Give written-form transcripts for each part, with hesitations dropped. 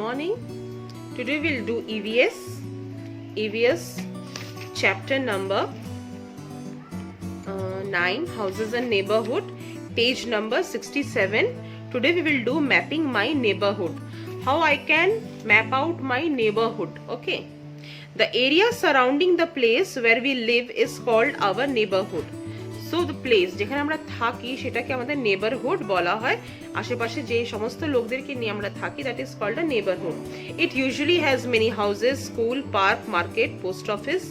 morning. Today we'll do EVS chapter number 9, houses and neighborhood, page number 67. Today we will do mapping my neighborhood, how I can map out my neighborhood. Okay, the area surrounding the place where we live is called our neighborhood. So the place যেখানে আমরা থাকি সেটাকে আমাদের neighbourhood বলা হয়। আশেপাশে যে সমস্ত লোকদেরকে নিয়ে আমরা থাকি, that is called a neighborhood. It usually has many houses, school, park, market, post office,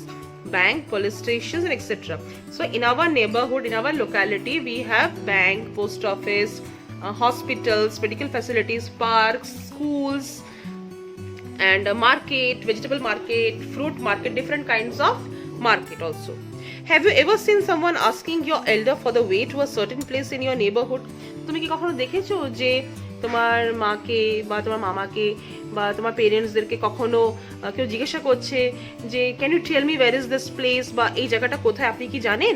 bank, police stations, and etc. So in our neighborhood, in our locality, we have bank, post office, hospitals, medical facilities, parks, schools, and a market, vegetable market, fruit market, different kinds of market also. Have you ever seen someone asking your elder for the way to a certain place in your neighborhood? তুমি কি কখনো দেখেছো যে তোমার মাকে বা তোমার মামাকে বা তোমার পেরেন্টসদেরকে কখনো কেউ জিজ্ঞাসা করছে যে can you tell me where is this place, বা এই জায়গাটা কোথায়, আপনি কি জানেন?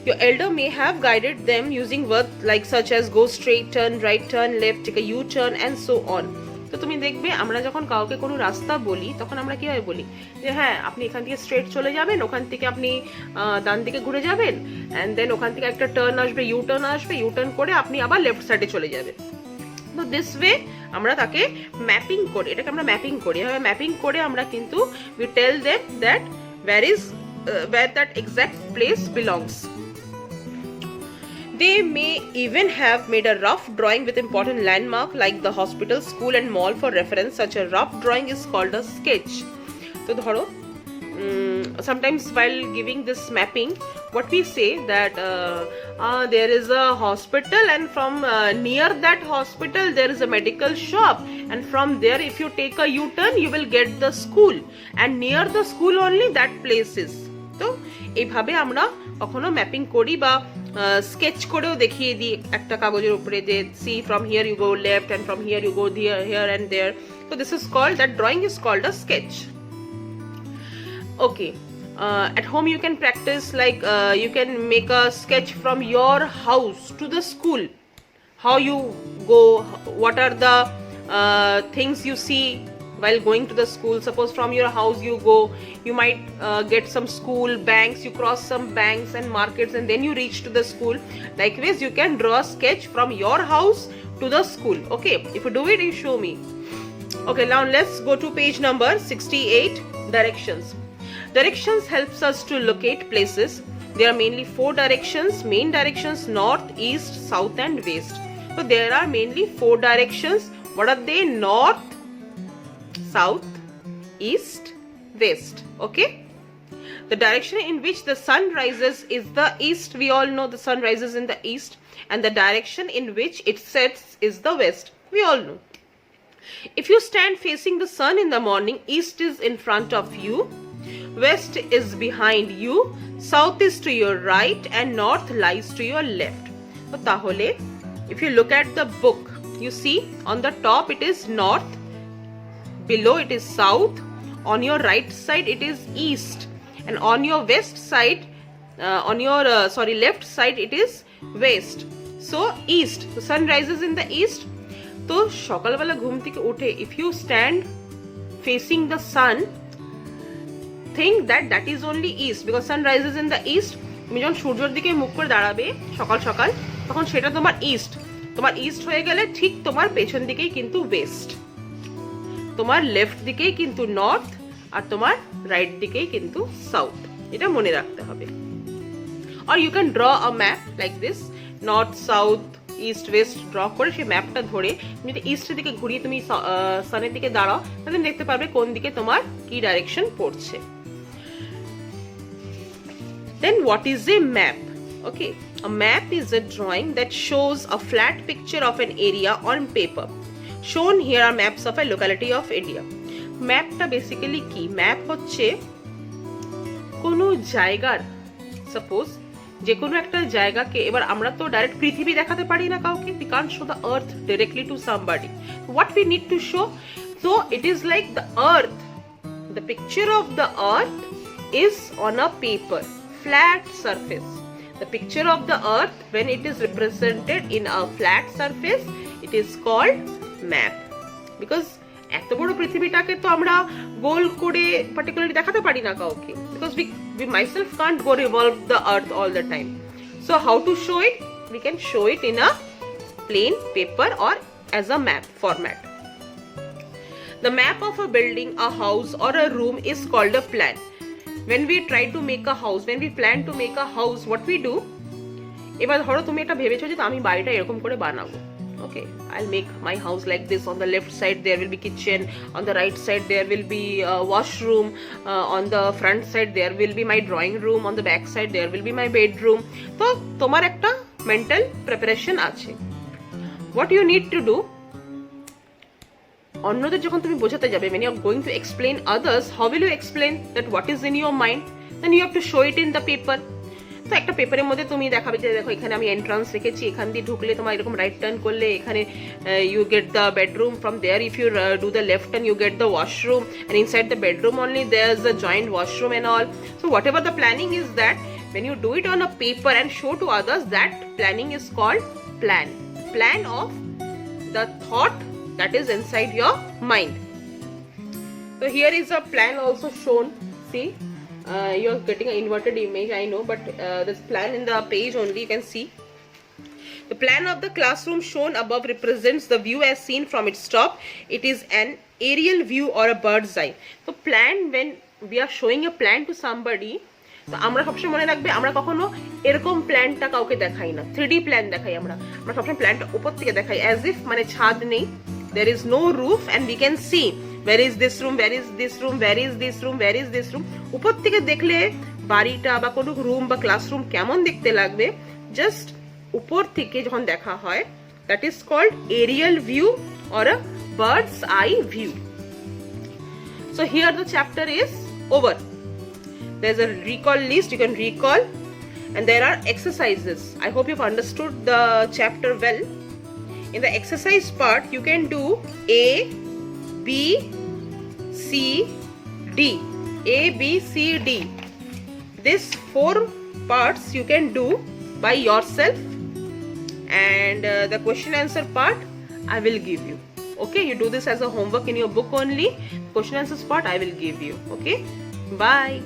Your elder may have guided them using words like such as go straight, turn right, turn left, take a U-turn and so on. তো তুমি দেখবে আমরা যখন কাউকে কোনো রাস্তা বলি তখন আমরা কিভাবে বলি যে হ্যাঁ আপনি এখান থেকে স্ট্রেট চলে যাবেন, ওখান থেকে আপনি ডান দিকে ঘুরে যাবেন, অ্যান্ড দেন ওখান থেকে একটা টার্ন আসবে, ইউ টার্ন করে আপনি আবার লেফট সাইডে চলে যাবেন। তো দিস ওয়ে আমরা তাকে ম্যাপিং করি, এটাকে আমরা ম্যাপিং করি। এভাবে ম্যাপিং করে আমরা কিন্তু we tell them that where that exact place belongs. They may even have made a rough drawing with important landmark like the hospital, school and mall for reference. Such a rough drawing is called a sketch. So dharo sometimes while giving this mapping, what we say that there is a hospital, and from near that hospital there is a medical shop, and from there if you take a U-turn you will get the school, and near the school only that place is. তো এইভাবে আমরা কখনো mapping করি বা sketch করেও দেখিয়ে দিই একটা কাগজের উপরে যে see from here you go left and from here you go here and there. So this is called, that drawing is called a sketch. Okay, at home you can practice like you can make a sketch from your house to the school, how you go, what are the things you see while going to the school. Suppose from your house you go, you might get some school, banks, you cross some banks and markets and then you reach to the school. Likewise you can draw a sketch from your house to the school. Okay, if you do it, you show me. Okay, now let's go to page number 68, directions. Directions helps us to locate places. There are mainly 4 directions, main directions: north, east, south and west. So there are mainly 4 directions. What are they? North, south, east, west. Okay, the direction in which the sun rises is the east. We all know the sun rises in the east, and the direction in which it sets is the west. We all know. If you stand facing the sun in the morning, east is in front of you, west is behind you, south is to your right and north lies to your left. So tahole if you look at the book, you see on the top it is north, below it is south, on your right side it is east, and on your west side left side it is west. So east, the sun rises in the east. তো সকালবেলা ঘুম থেকে উঠে if you stand facing the sun, think that is only east because sun rises in the east. তুমি যখন সূর্যের দিকে মুখ করে দাঁড়াবে সকাল সকাল, তখন সেটা তোমার ইস্ট। তোমার ইস্ট হয়ে গেলে ঠিক তোমার পেছন দিকেই কিন্তু ওয়েস্ট, তোমার লেফট দিকেই কিন্তু নর্থ, আর তোমার রাইট দিকেই কিন্তু সাউথ। এটা মনে রাখতে হবে। আর you can draw a map like this, north, south, east, west draw করে সেই ম্যাপটা ধরে তুমি যদি ইস্টের দিকে ঘুরিয়ে তুমি সানের দিকে দাঁড়াও, তাহলে তুমি দেখতে পারবে কোন দিকে তোমার কি ডাইরেকশন পড়ছে। Then what is a map? Okay, a map is a drawing that shows a flat picture of an area on paper. Shown here are maps of a locality of India. ম্যাপটা basically কি? Map হচ্ছে কোনো জায়গার, suppose যে কোনো একটা জায়গাকে, এবার আমরা তো ডাইরেক্ট পৃথিবী দেখাতে পারি না কাউকে, we can't show the earth directly to somebody. What we need to show, so it is like the earth, the picture of the earth is on a paper, flat surface. The picture of the earth, when it is represented in a flat surface, it is called map, because এত বড় পৃথিবীটাকে তো আমরা গোল করে particularly দেখাতে পারি না কাউকে, because we myself can't go revolve the earth all the time. So how to show it? We can show it in a plain paper or as a map format. The map of a building, a house or a room is called a plan. When we try to make a house, when we plan to make a house, what we do? এবার ধরো তুমি এটা ভেবেছো যে আমি বাড়িটা এরকম করে বানাবো, okay, I'll make my house like this. On the left side there will be kitchen, on the right side there will be washroom, on the front side there will be my drawing room, on the back side there will be my bedroom. তো তোমার একটা mental preparation আছে. What you need to do, অন্যদের যখন তুমি বোঝাতে যাবে, when you are going to explain others, how will you explain that what is in your mind? Then you have to show it in the paper. তো একটা পেপারের মধ্যে তুমি দেখাবে যে দেখো এখানে আমি এন্ট্রান্স রেখেছি, এখান দিয়ে ঢুকলে তোমার এরকম রাইট টার্ন করলে এখানে you get the bedroom, from there if you do the left turn you get the washroom, and inside the bedroom only there is the joint washroom and all. So whatever the planning is that, when you do it on a paper and show to others, that planning is called plan. Plan of the thought that is inside your mind. So here is a plan also shown. See, you're getting an inverted image, I know, but this plan in the page only you can see. The plan of the classroom shown above represents the view as seen from its top. It is an aerial view or a bird's eye. So plan, when we are showing a plan to somebody, তো আমরা সবসময় মনে রাখবে আমরা কখনো এরকম প্ল্যানটা কাউকে দেখাই না, 3D প্ল্যান দেখাই আমরা সবসময় প্ল্যানটা উপর থেকে দেখাই, অ্যাজ ইফ মানে ছাদ নেই, there is no roof and we can see where is this room, where is this room, where is this room, where is this room. উপর থেকে দেখলে বাড়িটা বা কোনো রুম বা ক্লাসরুম কেমন দেখতে লাগবে, জাস্ট উপর থেকে যখন দেখা হয়, that is called aerial view or a bird's eye view. So here the chapter is over. There's a recall list, you can recall, and there are exercises. I hope you've understood the chapter well. In the exercise part, you can do A, B, C, D. A, B, C, D. These 4 parts you can do by yourself, and the question answer part I will give you. Okay, you do this as a homework in your book only. Question answers part I will give you. Okay, bye.